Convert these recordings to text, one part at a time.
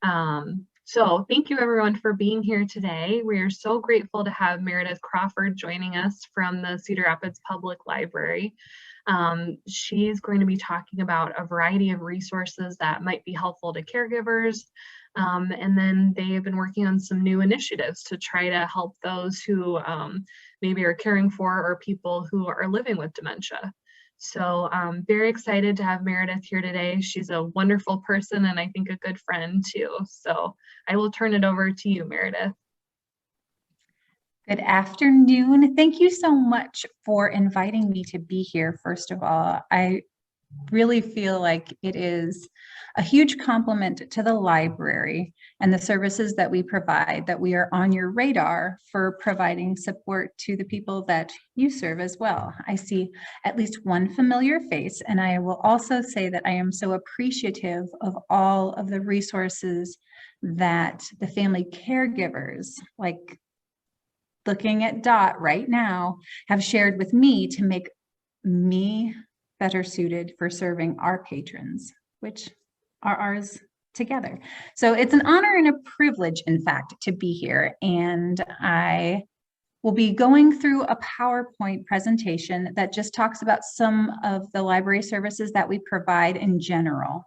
So thank you everyone for being here today. We are so grateful to have Meredith Crawford joining us from the Cedar Rapids Public Library. She's going to be talking about a variety of resources that might be helpful to caregivers. And then they have been working on some new initiatives to try to help those who maybe are caring for or people who are living with dementia. So I'm very excited to have Meredith here today. She's a wonderful person and I think a good friend too. So I will turn it over to you, Meredith. Good afternoon. Thank you so much for inviting me to be here. First of all, I really feel like it is a huge compliment to the library and the services that we provide, that we are on your radar for providing support to the people that you serve as well. I see at least one familiar face, and I will also say that I am so appreciative of all of the resources that the family caregivers, like looking at Dot right now, have shared with me to make me better suited for serving our patrons, which are ours together. So it's an honor and a privilege, in fact, to be here. And I will be going through a PowerPoint presentation that just talks about some of the library services that we provide in general,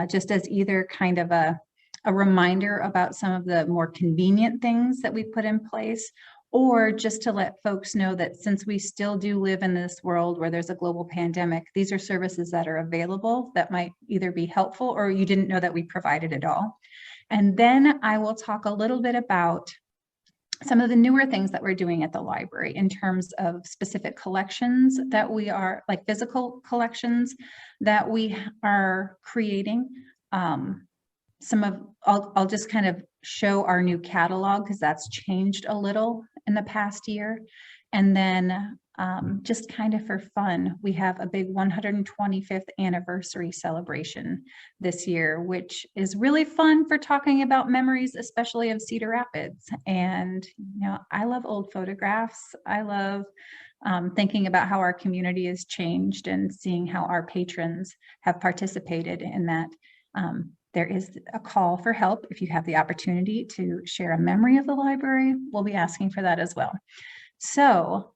just as either kind of a reminder about some of the more convenient things that we put in place, or just to let folks know that since we still do live in this world where there's a global pandemic, these are services that are available that might either be helpful or you didn't know that we provided at all. And then I will talk a little bit about some of the newer things that we're doing at the library in terms of specific collections that we are, like physical collections that we are creating. I'll just kind of show our new catalog because that's changed a little in the past year. And then just kind of for fun, we have a big 125th anniversary celebration this year, which is really fun for talking about memories, especially of Cedar Rapids. And, you know, I love old photographs. I love thinking about how our community has changed and seeing how our patrons have participated in that. There is a call for help if you have the opportunity to share a memory of the library. We'll be asking for that as well. So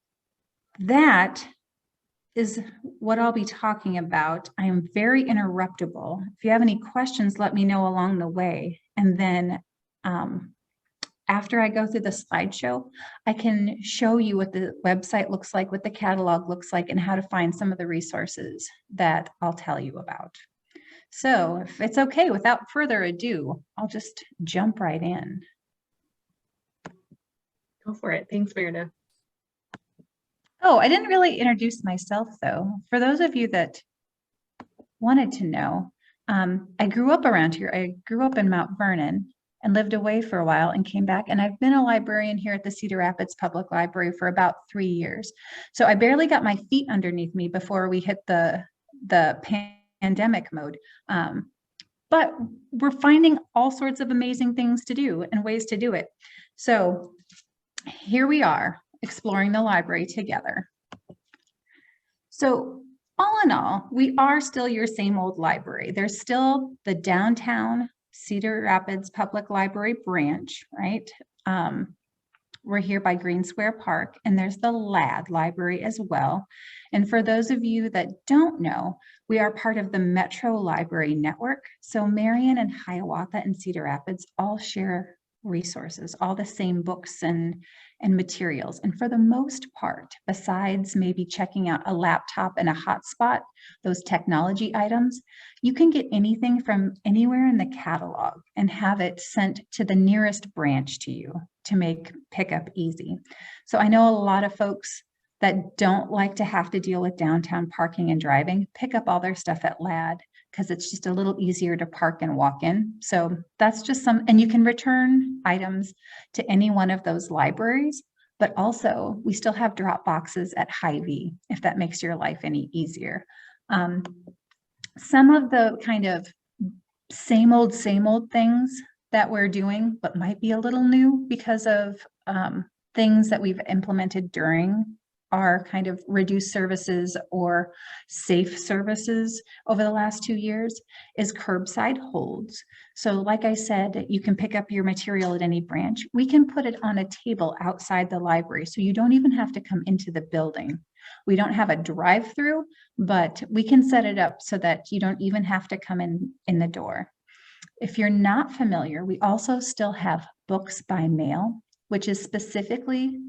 that is what I'll be talking about. I am very interruptible. If you have any questions, let me know along the way. And then after I go through the slideshow, I can show you what the website looks like, what the catalog looks like, and how to find some of the resources that I'll tell you about. So if it's okay, without further ado, I'll just jump right in. Go for it. Thanks, Meredith. Oh, I didn't really introduce myself, though. For those of you that wanted to know, I grew up around here. I grew up in Mount Vernon and lived away for a while and came back. And I've been a librarian here at the Cedar Rapids Public Library for about 3 years. So I barely got my feet underneath me before we hit the pandemic mode. But we're finding all sorts of amazing things to do and ways to do it. So here we are exploring the library together. So all in all, we are still your same old library. There's still the downtown Cedar Rapids Public Library branch, right? We're here by Green Square Park, and there's the LAD library as well. And for those of you that don't know, we are part of the Metro Library Network. So Marion and Hiawatha and Cedar Rapids all share resources, all the same books and materials. And for the most part, besides maybe checking out a laptop and a hotspot, those technology items, you can get anything from anywhere in the catalog and have it sent to the nearest branch to you to make pickup easy. So I know a lot of folks that don't like to have to deal with downtown parking and driving, pick up all their stuff at LAD because it's just a little easier to park and walk in. So that's just and you can return items to any one of those libraries, but also we still have drop boxes at Hy-Vee if that makes your life any easier. Some of the kind of same old things that we're doing, but might be a little new because of things that we've implemented during our kind of reduced services or safe services over the last 2 years is curbside holds. So like I said, you can pick up your material at any branch. We can put it on a table outside the library, so you don't even have to come into the building. We don't have a drive-through, but we can set it up so that you don't even have to come in the door. If you're not familiar, we also still have books by mail, which is specifically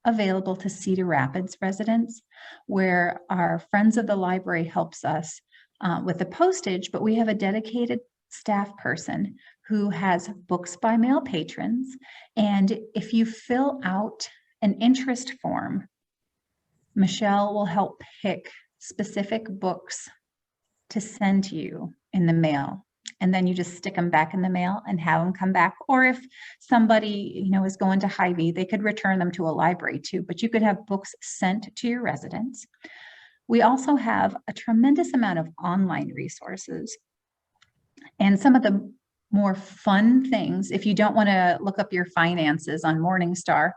available to Cedar Rapids residents, where our Friends of the Library helps us with the postage, but we have a dedicated staff person who has books by mail patrons. And if you fill out an interest form, Michelle will help pick specific books to send to you in the mail. And then you just stick them back in the mail and have them come back. Or if somebody, is going to Hy-Vee, they could return them to a library too, but you could have books sent to your residents. We also have a tremendous amount of online resources. And some of the more fun things, if you don't want to look up your finances on Morningstar,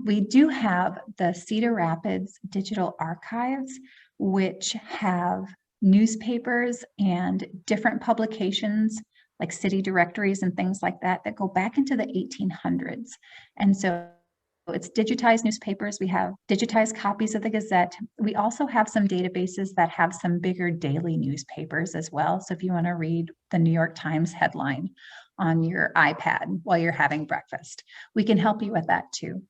we do have the Cedar Rapids Digital Archives, which have newspapers and different publications like city directories and things like that go back into the 1800s. And so it's digitized newspapers. We have digitized copies of the Gazette. We also have some databases that have some bigger daily newspapers as well. So if you want to read the New York Times headline on your iPad while you're having breakfast, we can help you with that too.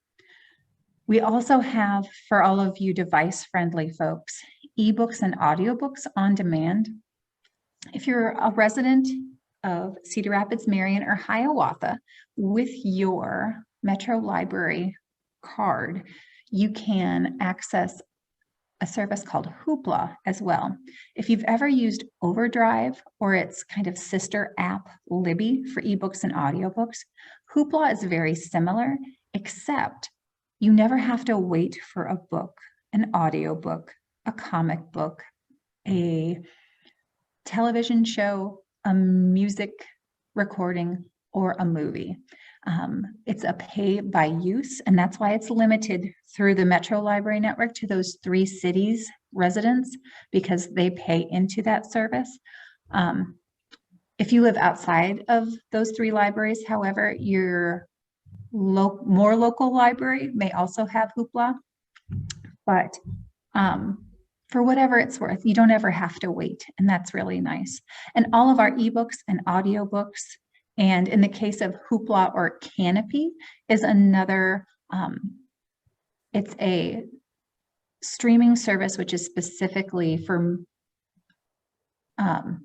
We also have, for all of you device-friendly folks, ebooks and audiobooks on demand. If you're a resident of Cedar Rapids, Marion, or Hiawatha, with your Metro Library card, you can access a service called Hoopla as well. If you've ever used Overdrive or its kind of sister app, Libby, for ebooks and audiobooks, Hoopla is very similar, except you never have to wait for a book, an audiobook, a comic book, a television show, a music recording, or a movie. It's a pay by use, and that's why it's limited through the Metro Library Network to those 3 cities residents, because they pay into that service. If you live outside of those 3 libraries, however, your more local library may also have Hoopla, but for whatever it's worth, you don't ever have to wait, and that's really nice. And all of our ebooks and audiobooks, and in the case of Hoopla or Canopy, is another, it's a streaming service which is specifically for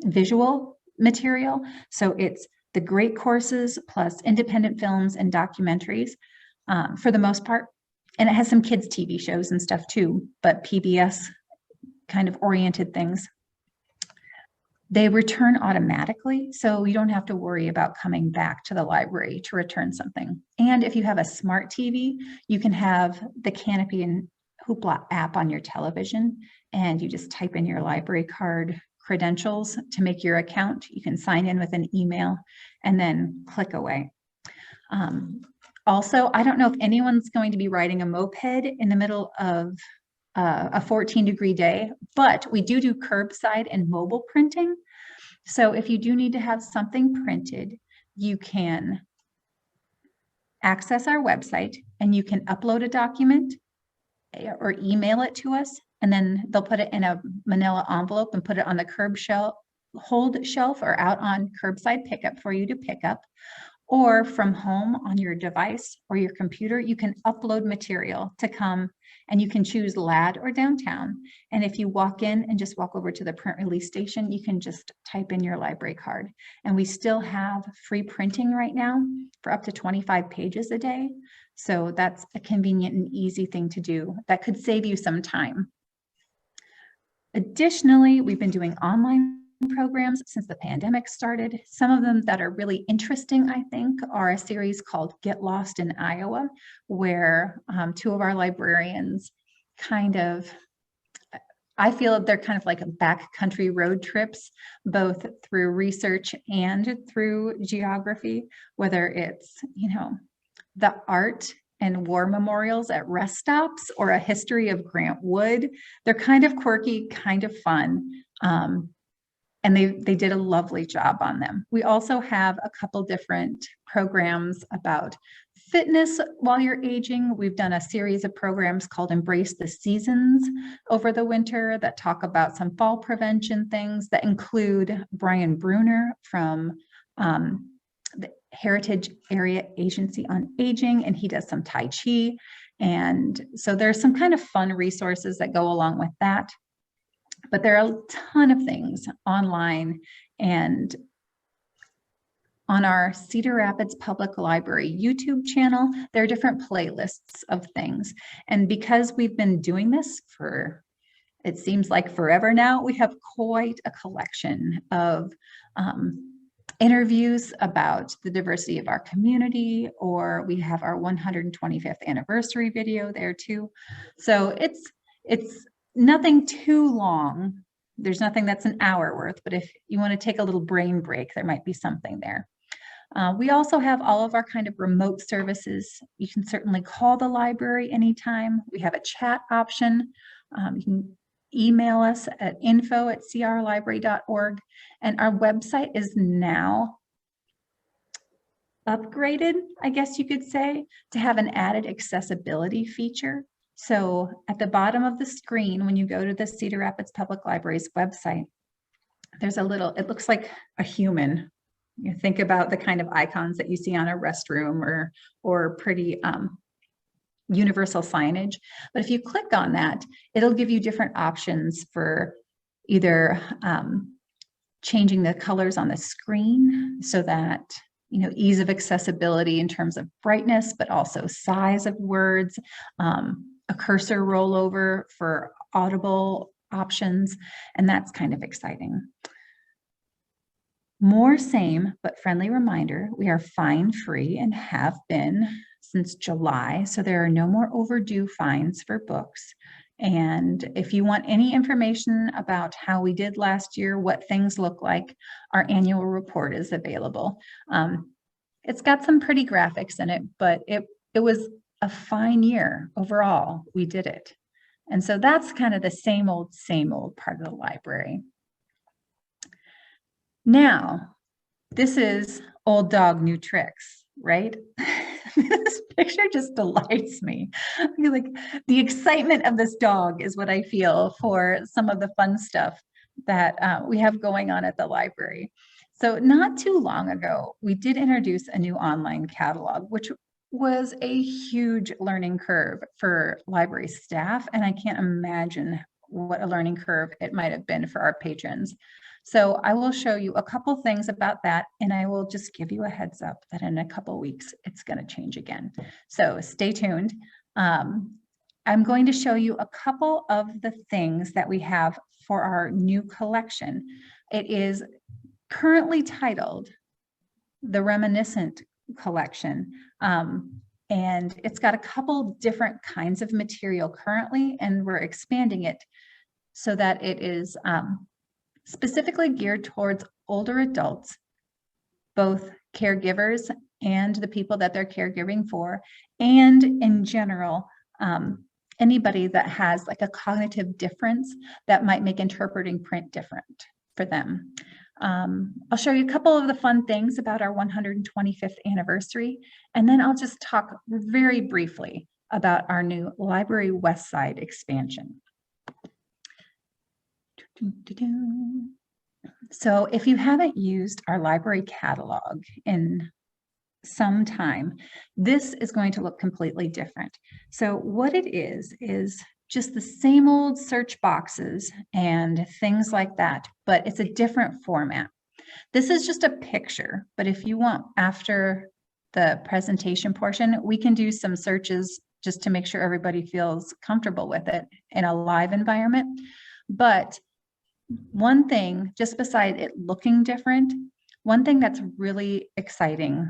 visual material. So it's the great courses plus independent films and documentaries for the most part. And it has some kids' TV shows and stuff too, but PBS kind of oriented things. They return automatically, so you don't have to worry about coming back to the library to return something. And if you have a smart TV, you can have the Canopy and Hoopla app on your television, and you just type in your library card credentials to make your account. You can sign in with an email and then click away. Also, I don't know if anyone's going to be riding a moped in the middle of a 14-degree day, but we do curbside and mobile printing. So if you do need to have something printed, you can access our website and you can upload a document or email it to us, and then they'll put it in a manila envelope and put it on the hold shelf or out on curbside pickup for you to pick up. Or from home on your device or your computer, you can upload material to come, and you can choose LAD or downtown. And if you walk in and just walk over to the print release station, you can just type in your library card. And we still have free printing right now for up to 25 pages a day. So that's a convenient and easy thing to do that could save you some time. Additionally, we've been doing online programs since the pandemic started. Some of them that are really interesting, I think, are a series called Get Lost in Iowa, where 2 of our librarians I feel they're kind of like backcountry road trips, both through research and through geography, whether it's, the art and war memorials at rest stops, or a history of Grant Wood. They're kind of quirky, kind of fun. And they did a lovely job on them. We also have a couple different programs about fitness while you're aging. We've done a series of programs called Embrace the Seasons over the winter that talk about some fall prevention things that include Brian Bruner from the Heritage Area Agency on Aging, and he does some Tai Chi. And so there's some kind of fun resources that go along with that. But there are a ton of things online and on our Cedar Rapids Public Library YouTube channel. There are different playlists of things. And because we've been doing this for, it seems like forever now, we have quite a collection of interviews about the diversity of our community, or we have our 125th anniversary video there too. So it's nothing too long. There's nothing that's an hour worth, but if you want to take a little brain break, there might be something there. We also have all of our kind of remote services. You can certainly call the library anytime. We have a chat option. You can email us at info@crlibrary.org. And our website is now upgraded, I guess you could say, to have an added accessibility feature. So at the bottom of the screen, when you go to the Cedar Rapids Public Library's website, there's a little, it looks like a human. You think about the kind of icons that you see on a restroom or pretty universal signage. But if you click on that, it'll give you different options for either changing the colors on the screen so that, you know, ease of accessibility in terms of brightness, but also size of words, a cursor rollover for audible options, and that's kind of exciting. More same, but friendly reminder, we are fine free and have been since July, so there are no more overdue fines for books. And if you want any information about how we did last year, what things look like, our annual report is available. It's got some pretty graphics in it, but it was a fine year overall. We did it. And so that's kind of the same old part of the library. Now, this is old dog, new tricks, right? This picture just delights me. Like, the excitement of this dog is what I feel for some of the fun stuff that we have going on at the library. So not too long ago, we did introduce a new online catalog, which was a huge learning curve for library staff. And I can't imagine what a learning curve it might have been for our patrons. So I will show you a couple things about that, and I will just give you a heads up that in a couple weeks, it's going to change again. So stay tuned. I'm going to show you a couple of the things that we have for our new collection. It is currently titled the Reminiscence Collection. And it's got a couple different kinds of material currently, and we're expanding it so that it is specifically geared towards older adults, both caregivers and the people that they're caregiving for, and in general, anybody that has like a cognitive difference that might make interpreting print different for them. I'll show you a couple of the fun things about our 125th anniversary, and then I'll just talk very briefly about our new Library West Side expansion. So if you haven't used our library catalog in some time, this is going to look completely different. So what it is just the same old search boxes and things like that, but it's a different format. This is just a picture, but if you want, after the presentation portion, we can do some searches just to make sure everybody feels comfortable with it in a live environment. But one thing, just beside it looking different, one thing that's really exciting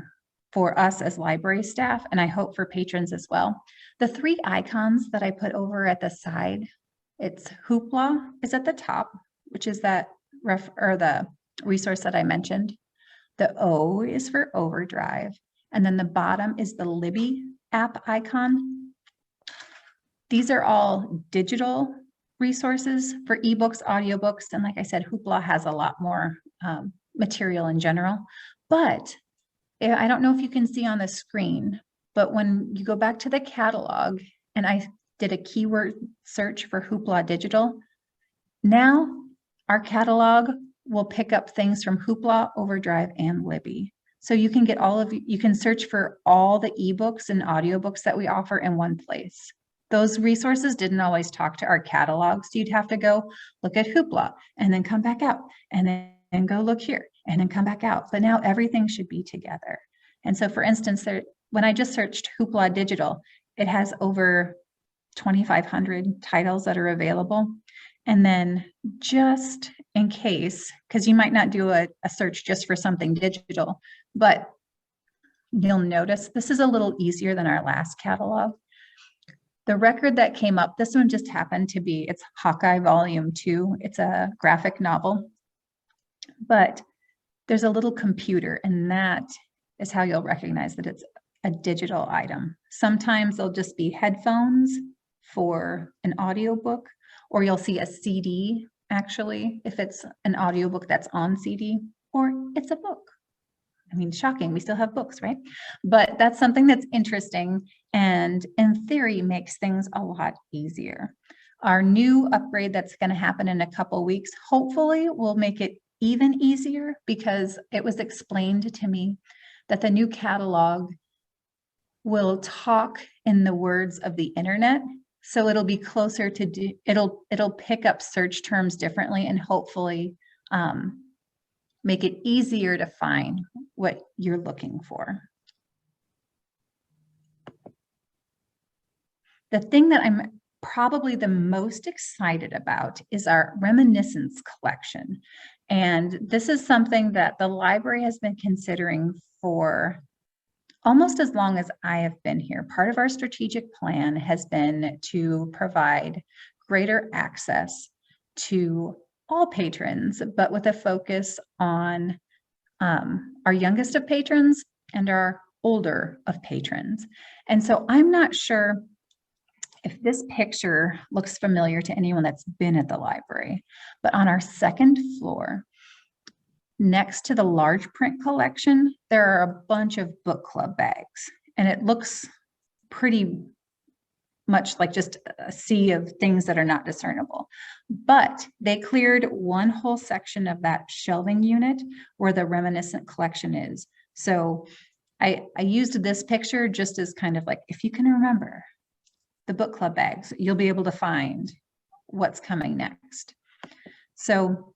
for us as library staff, and I hope for patrons as well, the three icons that I put over at the side, it's Hoopla is at the top, which is that the resource that I mentioned. The O is for Overdrive, and then the bottom is the Libby app icon. These are all digital resources for ebooks, audiobooks, and like I said, Hoopla has a lot more material in general. But I don't know if you can see on the screen, but when you go back to the catalog, and I did a keyword search for Hoopla Digital, now our catalog will pick up things from Hoopla, Overdrive, and Libby. So you can get you can search for all the ebooks and audiobooks that we offer in one place. Those resources didn't always talk to our catalogs. So you'd have to go look at Hoopla and then come back out and then go look here and then come back out. But now everything should be together. And so for instance, when I just searched Hoopla Digital, it has over 2,500 titles that are available. And then just in case, because you might not do a search just for something digital, but you'll notice this is a little easier than our last catalog. The record that came up, this one just happened to be, it's Hawkeye Volume 2. It's a graphic novel, but there's a little computer, and that is how you'll recognize that it's a digital item. Sometimes they'll just be headphones for an audiobook, or you'll see a CD, actually, if it's an audiobook that's on CD, or it's a book. I mean, shocking, we still have books, right? But that's something that's interesting and in theory makes things a lot easier. Our new upgrade that's going to happen in a couple weeks, hopefully will make it even easier, because it was explained to me that the new catalog will talk in the words of the internet. So it'll be closer to, it'll pick up search terms differently and hopefully make it easier to find what you're looking for. The thing that I'm probably the most excited about is our Reminiscence Collection. And this is something that the library has been considering for almost as long as I have been here. Part of our strategic plan has been to provide greater access to all patrons, but with a focus on our youngest of patrons and our older of patrons. And so I'm not sure if this picture looks familiar to anyone that's been at the library, but on our second floor, next to the large print collection, there are a bunch of book club bags, and it looks pretty much like just a sea of things that are not discernible. But they cleared one whole section of that shelving unit where the Reminiscent Collection is. So I used this picture just as kind of like, if you can remember the book club bags, you'll be able to find what's coming next. So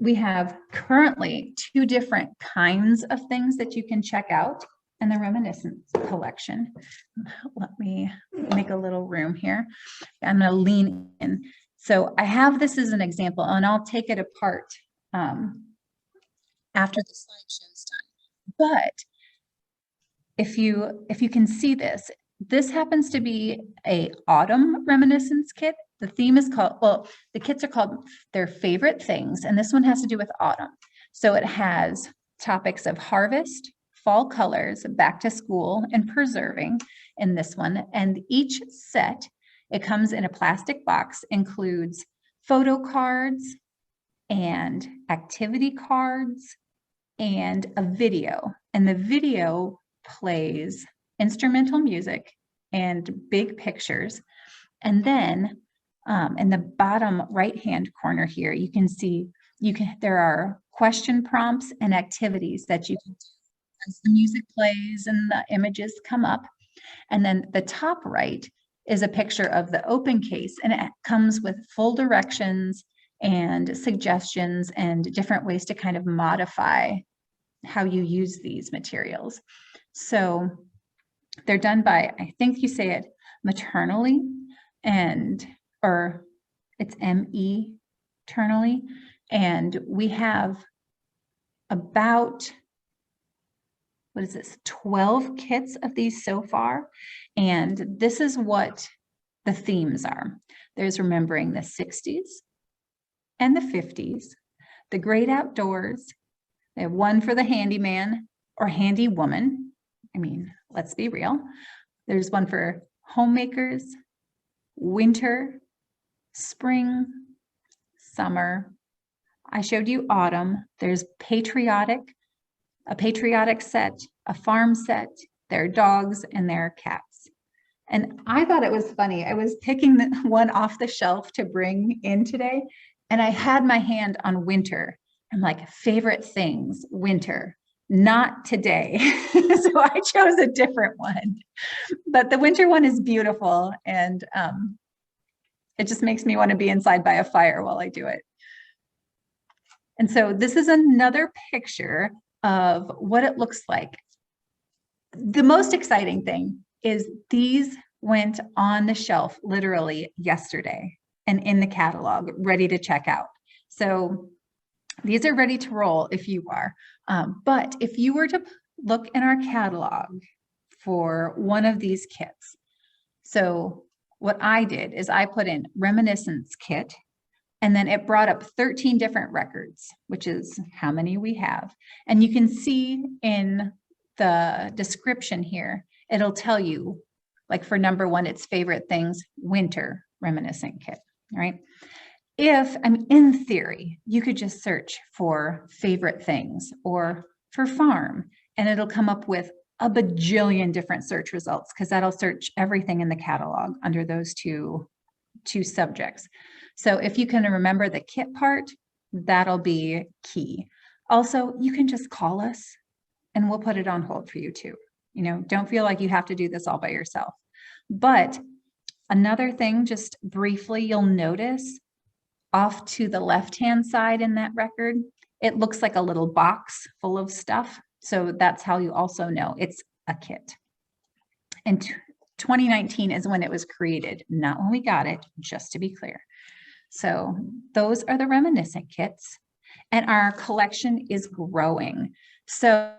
we have currently 2 different kinds of things that you can check out in the Reminiscence Collection. Let me make a little room here. I'm going to lean in. So I have this as an example, and I'll take it apart after the slideshow's done. But if you can see this, this happens to be a autumn reminiscence kit. The theme is called, well, the kits are called Their Favorite Things, and this one has to do with autumn. So it has topics of harvest, fall colors, back to school, and preserving in this one. And each set, it comes in a plastic box, includes photo cards and activity cards and a video. And the video plays instrumental music and big pictures. And then in the bottom right-hand corner here, you can see there are question prompts and activities that you can do as the music plays and the images come up. And then the top right is a picture of the open case, and it comes with full directions and suggestions and different ways to kind of modify how you use these materials. So they're done by, I think you say it maternally, or it's M-E-ternally. And we have about, 12 kits of these so far. And this is what the themes are. There's remembering the 60s and the 50s, the great outdoors. They have one for the handyman or handy woman. I mean, let's be real. There's one for homemakers, winter, spring, summer. I showed you autumn. There's a patriotic set, a farm set, there are dogs and there are cats. And I thought it was funny. I was picking the one off the shelf to bring in today, and I had my hand on winter. I'm like, favorite things, winter, not today. So I chose a different one. But the winter one is beautiful, and it just makes me want to be inside by a fire while I do it. And so this is another picture of what it looks like. The most exciting thing is these went on the shelf literally yesterday and in the catalog, ready to check out. So these are ready to roll if you are. But if you were to look in our catalog for one of these kits, so what I did is I put in Reminiscence Kit, and then it brought up 13 different records, which is how many we have. And you can see in the description here, it'll tell you, like for number one, it's favorite things, winter reminiscent kit, right? In theory, you could just search for favorite things or for farm, and it'll come up with a bajillion different search results, because that'll search everything in the catalog under those two subjects. So if you can remember the kit part, that'll be key. Also, you can just call us and we'll put it on hold for you too. You know, don't feel like you have to do this all by yourself. But another thing, just briefly, you'll notice off to the left-hand side in that record, it looks like a little box full of stuff. So that's how you also know it's a kit. And 2019 is when it was created, not when we got it, just to be clear. So those are the reminiscent kits, and our collection is growing. So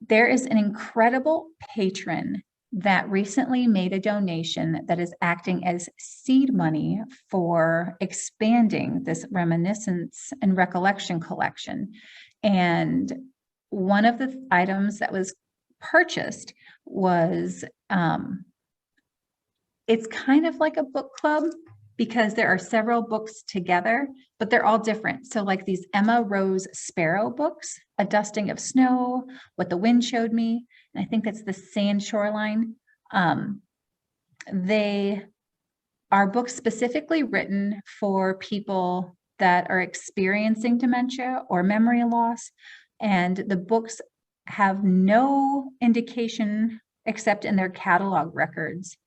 there is an incredible patron that recently made a donation that is acting as seed money for expanding this reminiscence and recollection collection. And one of the items that was purchased was, it's kind of like a book club, because there are several books together, but they're all different. So like these Emma Rose Sparrow books, A Dusting of Snow, What the Wind Showed Me, and I think that's The Sand Shoreline. They are books specifically written for people that are experiencing dementia or memory loss. And the books have no indication, except in their catalog records,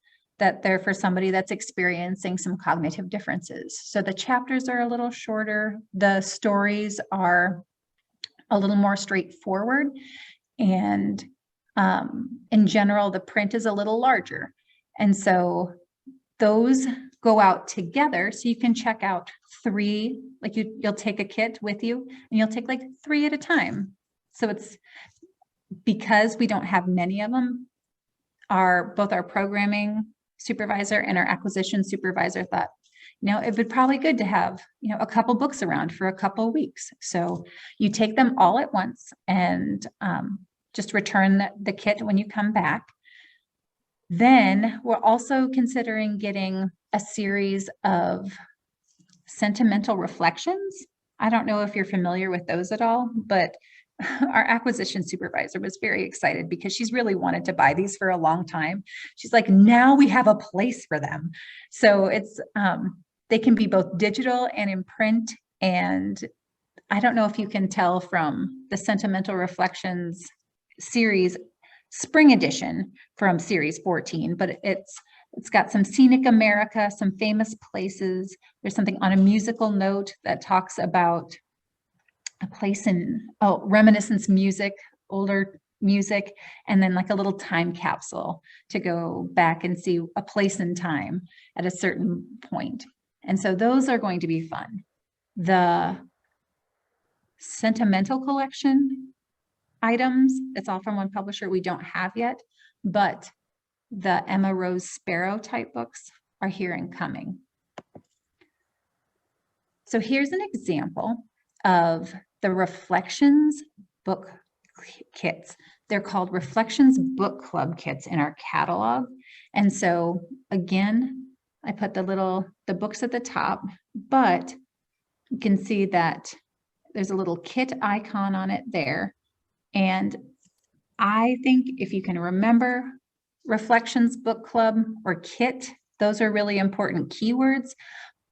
that they're for somebody that's experiencing some cognitive differences. So the chapters are a little shorter. The stories are a little more straightforward. And in general, the print is a little larger. And so those go out together. So you can check out 3, like you'll take a kit with you and you'll take like 3 at a time. So it's, because we don't have many of them, both our programming supervisor and our acquisition supervisor thought, it would probably good to have, a couple books around for a couple of weeks. So you take them all at once and just return the kit when you come back. Then we're also considering getting a series of sentimental reflections. I don't know if you're familiar with those at all, but our acquisition supervisor was very excited because she's really wanted to buy these for a long time. She's like, now we have a place for them. So it's, they can be both digital and in print. And I don't know if you can tell from the Sentimental Reflections series, spring edition from series 14, but it's got some scenic America, some famous places. There's something on a musical note that talks about a place in reminiscence music, older music, and then like a little time capsule to go back and see a place in time at a certain point. And so those are going to be fun. The sentimental collection items, it's all from one publisher we don't have yet, but the Emma Rose Sparrow type books are here and coming. So here's an example of the Reflections book kits. They're called Reflections Book Club kits in our catalog. And so again, I put the books at the top, but you can see that there's a little kit icon on it there. And I think if you can remember Reflections Book Club or kit, those are really important keywords,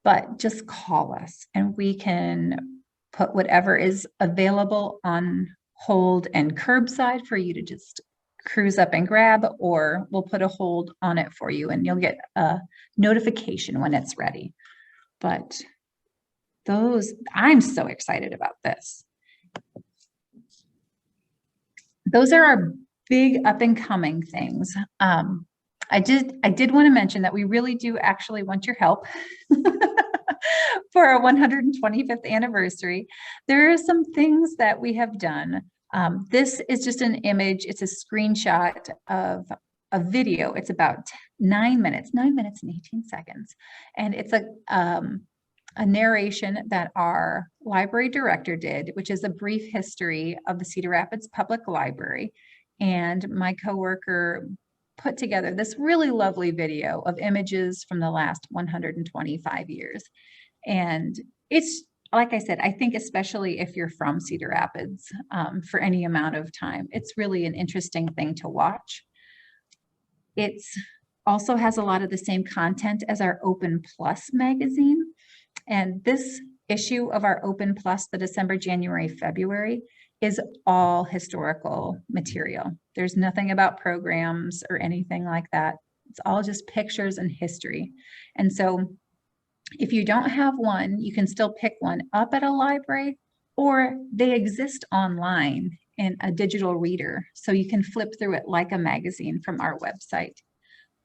but just call us and we can put whatever is available on hold and curbside for you to just cruise up and grab, or we'll put a hold on it for you and you'll get a notification when it's ready. But I'm so excited about this. Those are our big up and coming things. I did want to mention that we really do actually want your help for our 125th anniversary. There are some things that we have done. This is just an image. It's a screenshot of a video. It's about 9 minutes and 18 seconds. And it's a narration that our library director did, which is a brief history of the Cedar Rapids Public Library. And my coworker put together this really lovely video of images from the last 125 years. And it's, like I said, I think especially if you're from Cedar Rapids for any amount of time, it's really an interesting thing to watch. It's also has a lot of the same content as our Open Plus magazine. And this issue of our Open Plus, the December, January, February, is all historical material. There's nothing about programs or anything like that. It's all just pictures and history. And so if you don't have one, you can still pick one up at a library, or they exist online in a digital reader. So you can flip through it like a magazine from our website.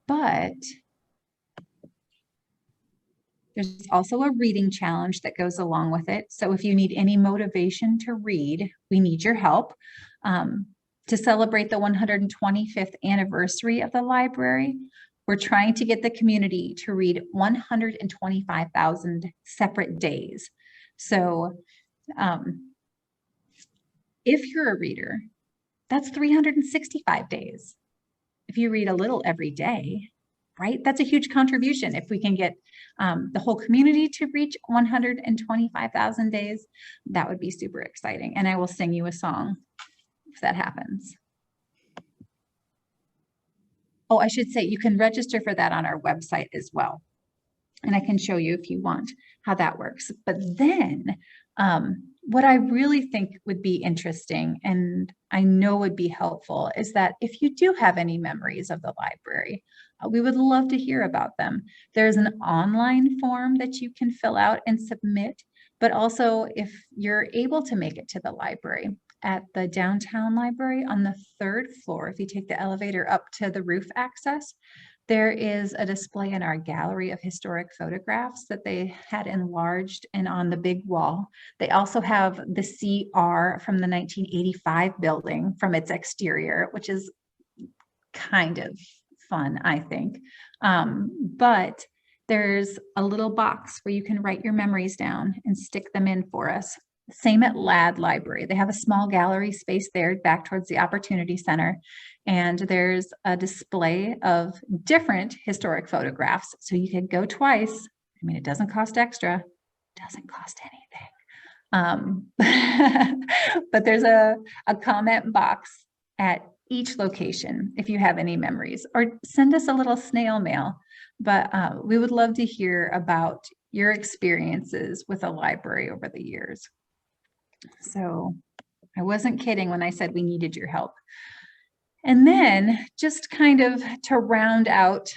But there's also a reading challenge that goes along with it. So if you need any motivation to read, we need your help. To celebrate the 125th anniversary of the library, we're trying to get the community to read 125,000 separate days. So if you're a reader, that's 365 days. If you read a little every day, right? That's a huge contribution. If we can get the whole community to reach 125,000 days, that would be super exciting. And I will sing you a song if that happens. Oh, I should say you can register for that on our website as well. And I can show you if you want how that works. But then what I really think would be interesting and I know would be helpful is that if you do have any memories of the library, we would love to hear about them. There's an online form that you can fill out and submit, but also if you're able to make it to the library, at the downtown library on the 3rd floor, if you take the elevator up to the roof access, there is a display in our gallery of historic photographs that they had enlarged and on the big wall. They also have the CR from the 1985 building from its exterior, which is kind of fun, I think. But there's a little box where you can write your memories down and stick them in for us. Same at Ladd Library. They have a small gallery space there back towards the Opportunity Center. And there's a display of different historic photographs. So you could go twice. I mean, it doesn't cost extra, doesn't cost anything. But there's a comment box at each location if you have any memories, or send us a little snail mail. But we would love to hear about your experiences with a library over the years. So I wasn't kidding when I said we needed your help. And then just kind of to round out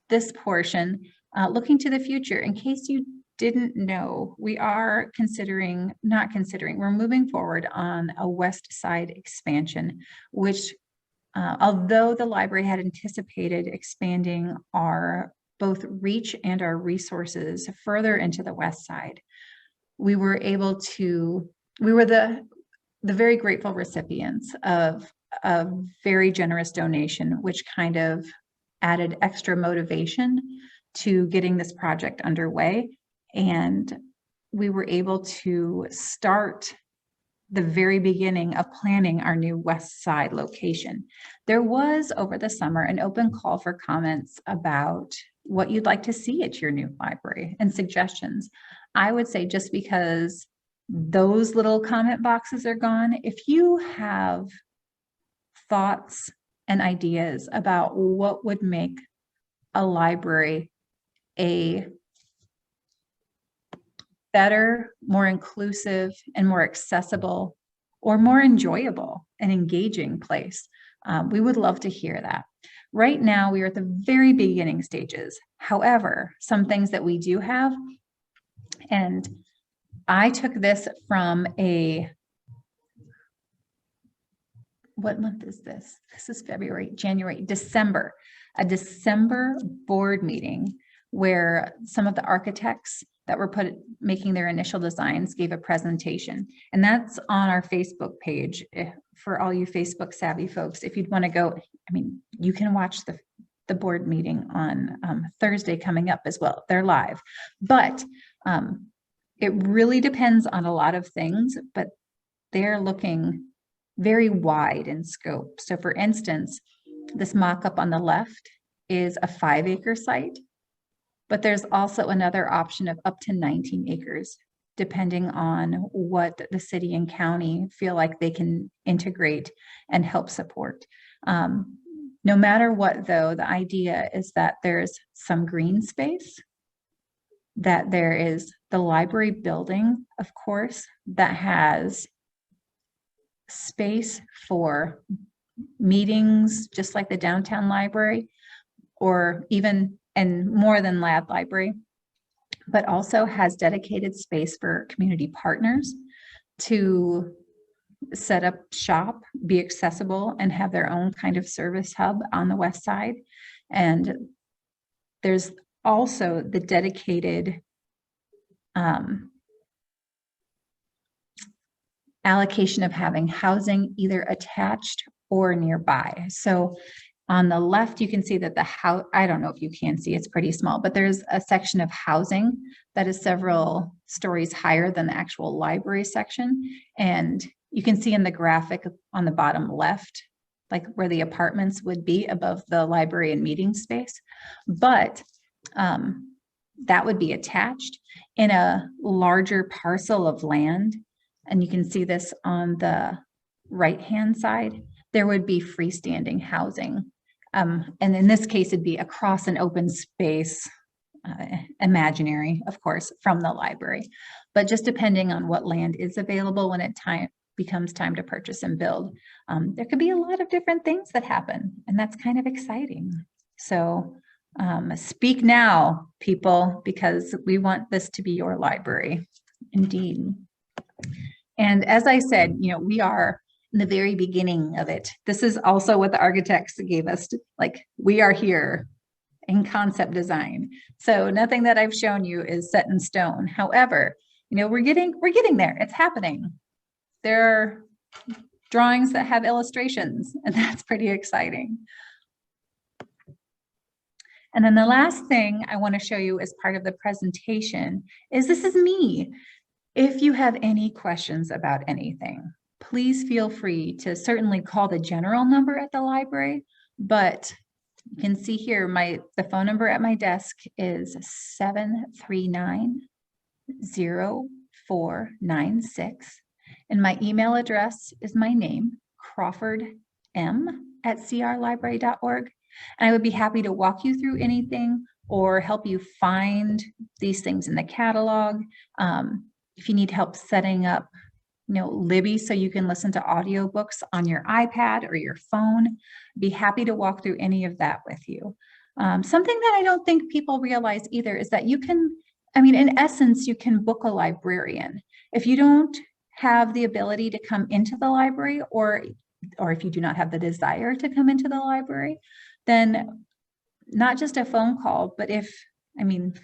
this portion, looking to the future, in case you didn't know, we are we're moving forward on a west side expansion, which although the library had anticipated expanding our both reach and our resources further into the west side, we were the very grateful recipients of a very generous donation, which kind of added extra motivation to getting this project underway. And we were able to start the very beginning of planning our new West Side location. There was over the summer an open call for comments about what you'd like to see at your new library and suggestions. I would say just because those little comment boxes are gone, if you have thoughts and ideas about what would make a library a better, more inclusive, and more accessible, or more enjoyable and engaging place, we would love to hear that. Right now, we are at the very beginning stages. However, some things that we do have, and I took this from what month is this? This is February, January, December, a December board meeting where some of the architects that were making their initial designs gave a presentation. And that's on our Facebook page for all you Facebook savvy folks. If you'd want to go, I mean, you can watch the board meeting on Thursday coming up as well. They're live, but it really depends on a lot of things, but they're looking very wide in scope. So for instance, this mock-up on the left is a 5-acre site, but there's also another option of up to 19 acres, depending on what the city and county feel like they can integrate and help support. No matter what, though, the idea is that there's some green space, that there is the library building, of course, that has space for meetings, just like the downtown library, or even, and more than Lab Library, but also has dedicated space for community partners to set up shop, be accessible, and have their own kind of service hub on the west side. And there's also the dedicated allocation of having housing either attached or nearby. So on the left, you can see that the house, I don't know if you can see, it's pretty small, but there's a section of housing that is several stories higher than the actual library section. And you can see in the graphic on the bottom left, like where the apartments would be above the library and meeting space. But that would be attached in a larger parcel of land. And you can see this on the right-hand side, there would be freestanding housing. And in this case, it'd be across an open space, imaginary, of course, from the library. But just depending on what land is available when it becomes time to purchase and build, there could be a lot of different things that happen, and that's kind of exciting. So speak now, people, because we want this to be your library, indeed. And as I said, you know, we are in the very beginning of it. This is also what the architects gave us, like, we are here in concept design. So nothing that I've shown you is set in stone. However, you know, we're getting there. It's happening. There are drawings that have illustrations, and that's pretty exciting. And then the last thing I want to show you as part of the presentation is this is me. If you have any questions about anything, please feel free to certainly call the general number at the library, but you can see here the phone number at my desk is 739-0496, and my email address is my name, crawfordm@crlibrary.org. And I would be happy to walk you through anything or help you find these things in the catalog. If you need help setting up, you know, Libby so you can listen to audiobooks on your iPad or your phone, be happy to walk through any of that with you. Something that I don't think people realize either is that you can, I mean, in essence, you can book a librarian. If you don't have the ability to come into the library, or if you do not have the desire to come into the library, then not just a phone call, but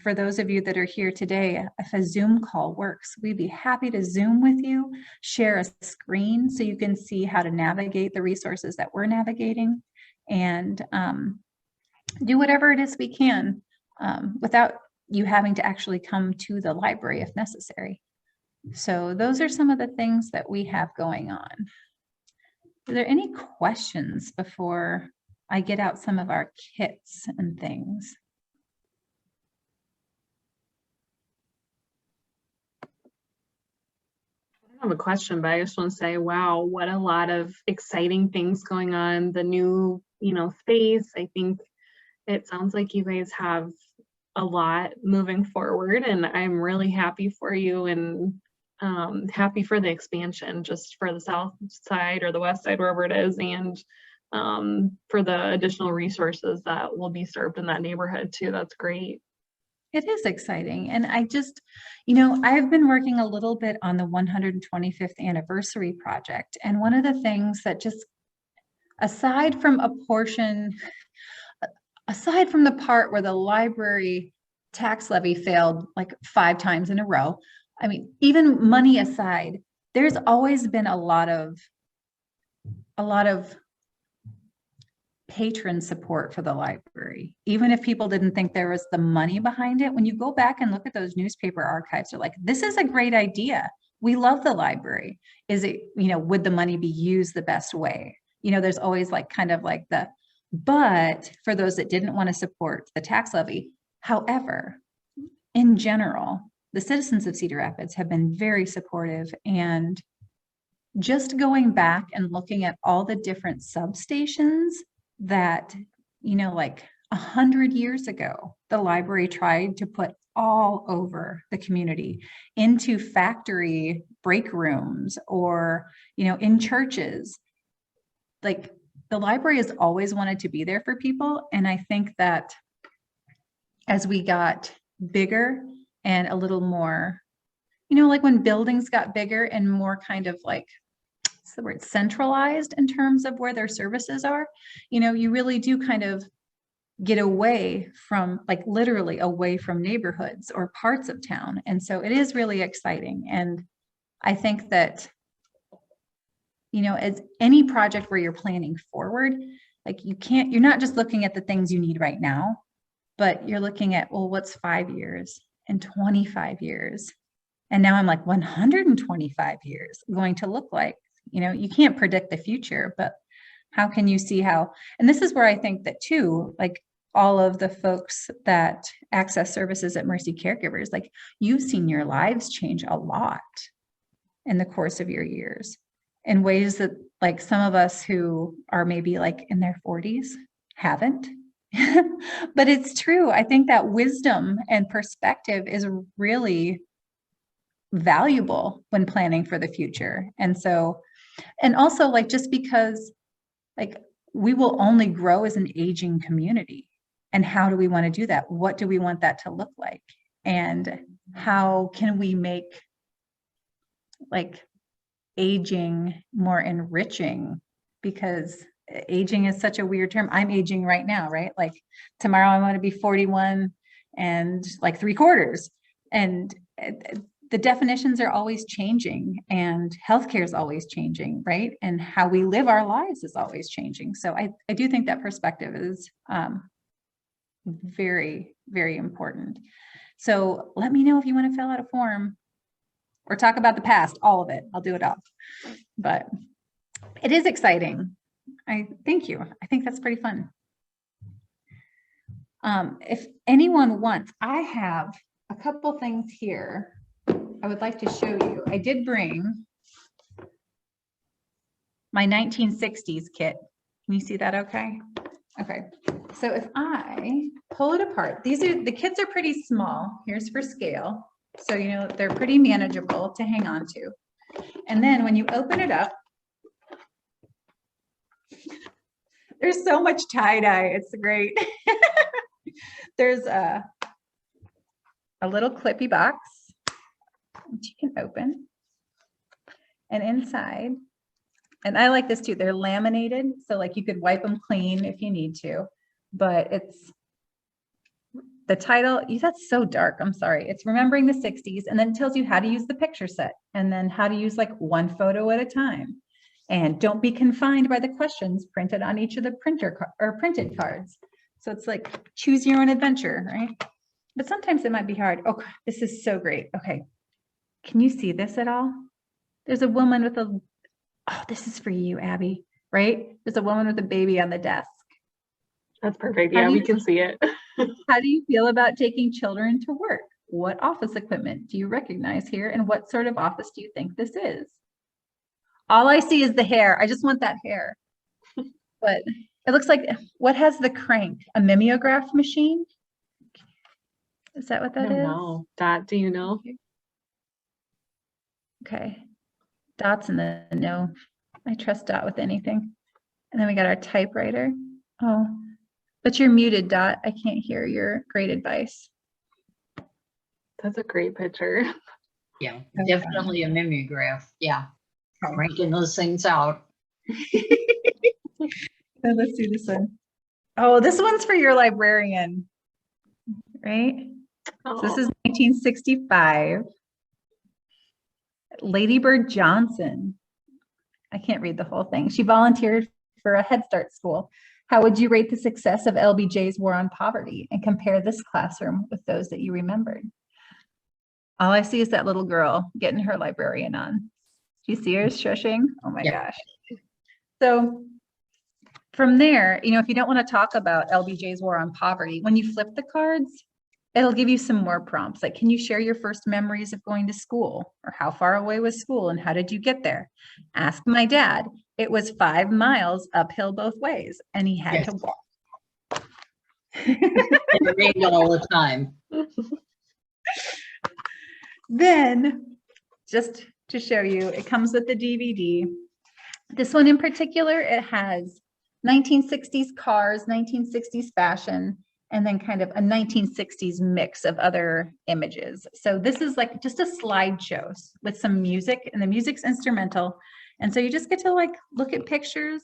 for those of you that are here today, if a Zoom call works, we'd be happy to Zoom with you, share a screen so you can see how to navigate the resources that we're navigating, and do whatever it is we can without you having to actually come to the library if necessary. So those are some of the things that we have going on. Are there any questions before I get out some of our kits and things? I have a question, but I just want to say, wow, what a lot of exciting things going on. The new, space. I think it sounds like you guys have a lot moving forward, and I'm really happy for you and happy for the expansion, just for the south side or the west side, wherever it is, and for the additional resources that will be served in that neighborhood too. That's great. It is exciting. And I've been working a little bit on the 125th anniversary project. And one of the things that just, aside from the part where the library tax levy failed like 5 times in a row, I mean, even money aside, there's always been a lot of patron support for the library, even if people didn't think there was the money behind it. When you go back and look at those newspaper archives, they're like, this is a great idea. We love the library. Is it, would the money be used the best way? There's always but for those that didn't want to support the tax levy. However, in general, the citizens of Cedar Rapids have been very supportive, and just going back and looking at all the different substations that, 100 years ago, the library tried to put all over the community, into factory break rooms or, in churches. Like, the library has always wanted to be there for people. And I think that as we got bigger and a little more, like when buildings got bigger and more kind of like, what's the word, centralized in terms of where their services are, you really do kind of get away from, like, literally away from neighborhoods or parts of town. And so it is really exciting. And I think that, as any project where you're planning forward, like, you're not just looking at the things you need right now, but you're looking at, well, what's 5 years and 25 years? And now I'm like, 125 years going to look like. You can't predict the future, but how can you see how? And this is where I think that too, like, all of the folks that access services at Mercy Caregivers, like, you've seen your lives change a lot in the course of your years in ways that, like, some of us who are maybe like in their 40s haven't. But it's true. I think that wisdom and perspective is really valuable when planning for the future. And also, like, just because, like, we will only grow as an aging community. And how do we want to do that? What do we want that to look like? And how can we make, like, aging more enriching? Because aging is such a weird term. I'm aging right now, right? Like, tomorrow I'm going to be 41 and like 3/4. And the definitions are always changing, and healthcare is always changing, right? And how we live our lives is always changing. So I do think that perspective is very, very important. So let me know if you want to fill out a form or talk about the past, all of it. I'll do it all. But it is exciting. Thank you. I think that's pretty fun. If anyone wants, I have a couple things here I would like to show you. I did bring my 1960s kit. Can you see that okay? Okay. So if I pull it apart, the kits are pretty small. Here's for scale. So, they're pretty manageable to hang on to. And then when you open it up, there's so much tie-dye. It's great. There's a little clippy box which you can open. And inside, and I like this too, they're laminated. So, like, you could wipe them clean if you need to, but it's the title. That's so dark. I'm sorry. It's Remembering the 60s. And then it tells you how to use the picture set, and then how to use, like, one photo at a time. And don't be confined by the questions printed on each of the printed cards. So it's like, choose your own adventure, right? But sometimes it might be hard. Oh, this is so great. Okay. Can you see this at all? There's a woman with a, oh, this is for you, Abby, right? There's a woman with a baby on the desk. That's perfect. How Yeah, do we you, can see it. how do you feel about taking children to work? What office equipment do you recognize here? And what sort of office do you think this is? All I see is the hair. I just want that hair. But it looks like, what has the crank? A mimeograph machine? Is that what I that don't is? know. Dot, do you know? Okay. Dot's in the no. I trust Dot with anything. And then we got our typewriter. Oh, but you're muted, Dot. I can't hear your great advice. That's a great picture. Yeah, Okay. definitely a mimeograph. Yeah, Okay. cranking those things out. So let's do this one. Oh, this one's for your librarian, right? So this Oh, is 1965. Lady Bird Johnson. I can't read the whole thing. She volunteered for a Head Start school. How would you rate the success of LBJ's War on Poverty and compare this classroom with those that you remembered? All I see is that little girl getting her librarian on. Do you see her shushing? Oh my Yeah. gosh. So from there, you know, if you don't want to talk about LBJ's War on Poverty, when you flip the cards, it'll give you some more prompts. Like, can you share your first memories of going to school? Or how far away was school and how did you get there? Ask my dad. It was 5 miles uphill both ways and he had Yes. to walk. It rained all the time. Then, just to show you, it comes with the DVD. This one in particular, it has 1960s cars, 1960s fashion, and then kind of a 1960s mix of other images. So this is like just a slideshow with some music, and the music's instrumental. And so you just get to like look at pictures,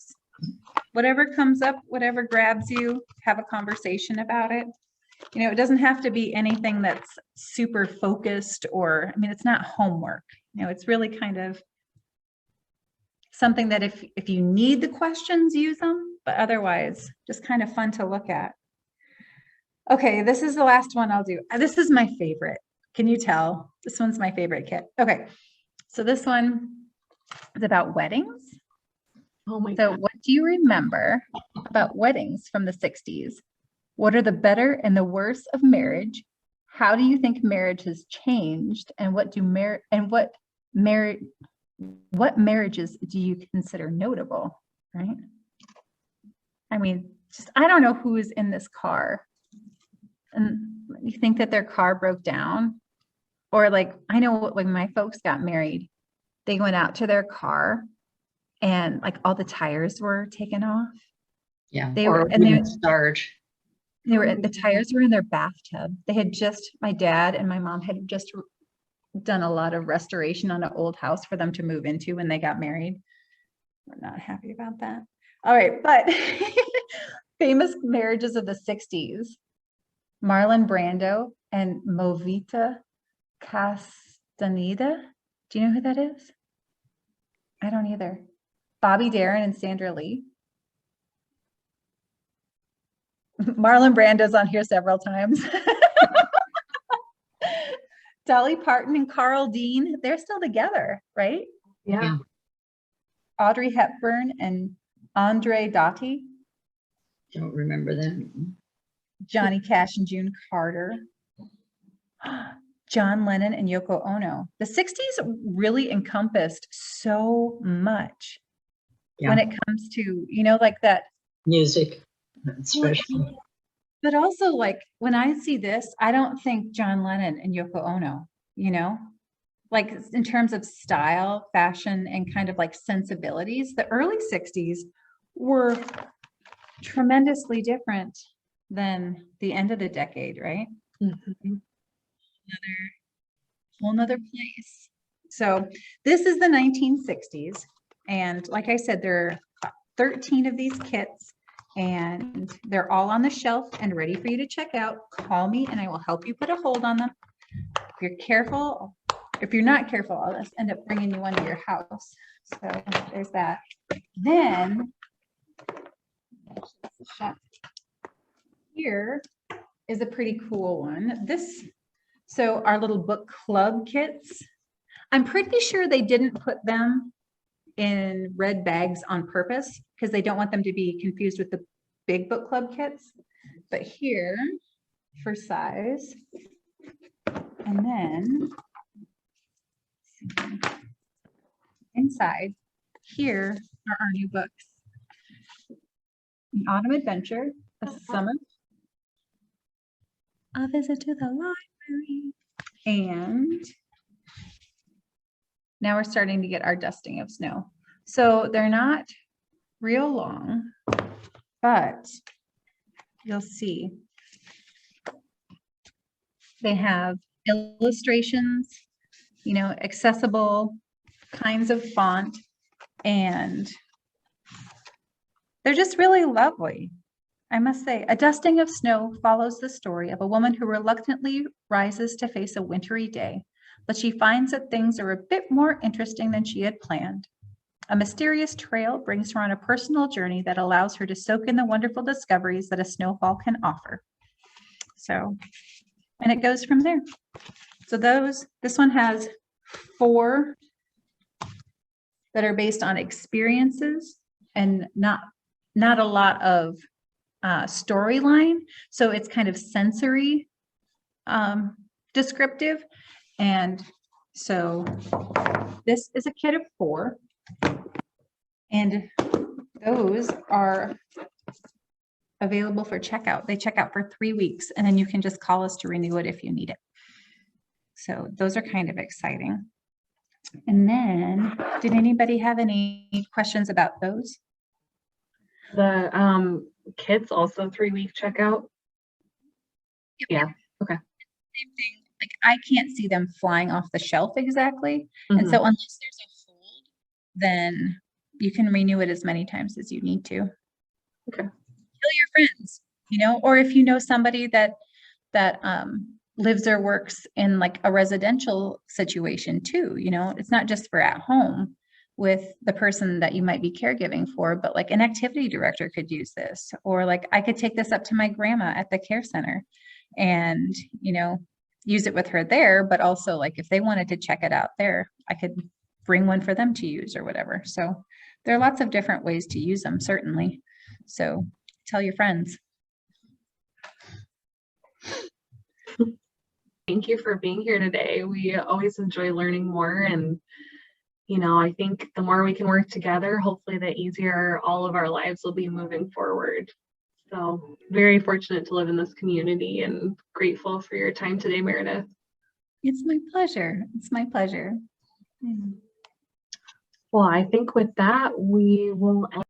whatever comes up, whatever grabs you, have a conversation about it. You know, it doesn't have to be anything that's super focused or, I mean, it's not homework. You know, it's really kind of something that if you need the questions, use them, but otherwise just kind of fun to look at. Okay, this is the last one I'll do. This is my favorite. Can you tell? This one's my favorite kit. Okay, so this one is about weddings. oh my So God. what do you remember about weddings from the 60s? What are the better and the worse of marriage? How do you think marriage has changed? And what marriages do you consider notable, right? I mean, just I don't know who is in this car. And you think that their car broke down? Or like, I know when my folks got married, they went out to their car and like all the tires were taken off. Yeah, They or were, it and wouldn't start. the tires were in their bathtub. They had just, my dad and my mom had just done a lot of restoration on an old house for them to move into when they got married. We're not happy about that. All right, but famous marriages of the 60s. Marlon Brando and Movita Castaneda. Do you know who that is? I don't either. Bobby Darin and Sandra Lee. Marlon Brando's on here several times. Dolly Parton and Carl Dean, they're still together, right? Yeah. Yeah. Audrey Hepburn and Andre Dottie. Don't remember them. Johnny Cash and June Carter. John Lennon and Yoko Ono. The 60s really encompassed so much when it comes to, you know, like that Music, especially. But also like when I see this, I don't think John Lennon and Yoko Ono, you know, like in terms of style, fashion, and kind of like sensibilities, the early 60s were tremendously different than the end of the decade, right? Mhm. Whole nother place. So this is the 1960s. And like I said, there are 13 of these kits and they're all on the shelf and ready for you to check out. Call me and I will help you put a hold on them. If you're careful, if you're not careful, I'll just end up bringing you one to your house. So there's that. Then here is a pretty cool one. So our little book club kits. I'm pretty sure they didn't put them in red bags on purpose because they don't want them to be confused with the big book club kits. But here for size, and then inside here are our new books. An Autumn Adventure, A Summer, A Visit to the Library, and now we're starting to get our Dusting of Snow. So they're not real long, but you'll see they have illustrations, you know, accessible kinds of font, and they're just really lovely. I must say, A Dusting of Snow follows the story of a woman who reluctantly rises to face a wintry day, but she finds that things are a bit more interesting than she had planned. A mysterious trail brings her on a personal journey that allows her to soak in the wonderful discoveries that a snowfall can offer. So, and it goes from there. So this one has 4 that are based on experiences and not a lot of storyline. So it's kind of sensory descriptive. And so this is a kit of 4. And those are available for checkout. They check out for 3 weeks, and then you can just call us to renew it if you need it. So those are kind of exciting. And then, did anybody have any questions about those? The kits also 3-week checkout. Yeah. Okay. Same thing. Like I can't see them flying off the shelf exactly. And so unless there's a hold, then you can renew it as many times as you need to. Okay. Tell your friends, you know, or if you know somebody that lives or works in like a residential situation too, you know, it's not just for at home with the person that you might be caregiving for, but like an activity director could use this, or like I could take this up to my grandma at the care center and, you know, use it with her there, but also like if they wanted to check it out there, I could bring one for them to use or whatever. So there are lots of different ways to use them, certainly. So tell your friends. Thank you for being here today. We always enjoy learning more, and you know, I think the more we can work together, hopefully the easier all of our lives will be moving forward. So very fortunate to live in this community and grateful for your time today, Meredith. It's my pleasure. It's my pleasure. Well, I think with that, we will end